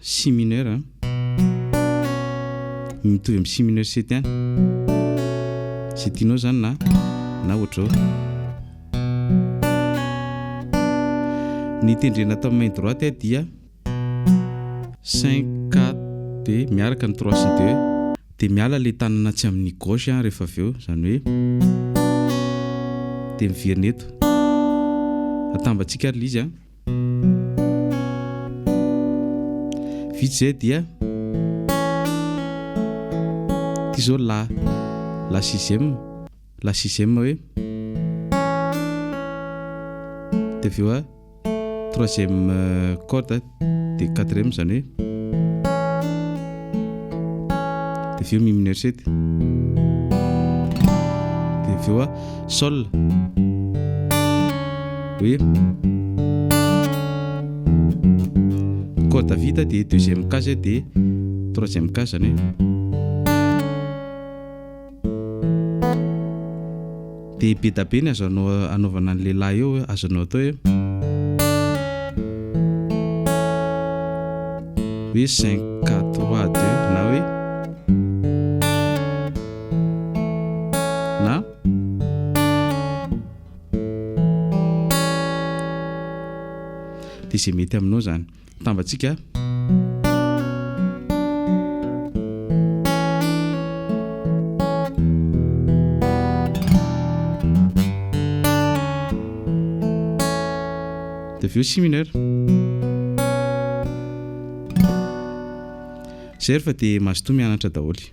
si mineur mitovy amin'ny si mineur 7 sy tianao zany na ohatrao ny tendrena atao main droite dia 5-4 dia miaraka ny 3 sy 2 dia miala le tanana tsy amin'ny gauche rehefa avy eo zany hoe dia miverina eto atambatsika ary izy vitsy zay dia ty zao la sixième hoe dia avy eo troisième corde dia quatrième zany hoe dia avy eo mi mineur 7 dia avy eo sol hoe corde vita dia deuxième case dia troisième case zany dia be da be ny azo anaovana ny lehilahy eo azonao atao hoe 5-4-3-2 na hoe na dia izay mety aminao zany tambatsika dia avy eo si mineur zay rehefa dia mazotoa mianatra daholo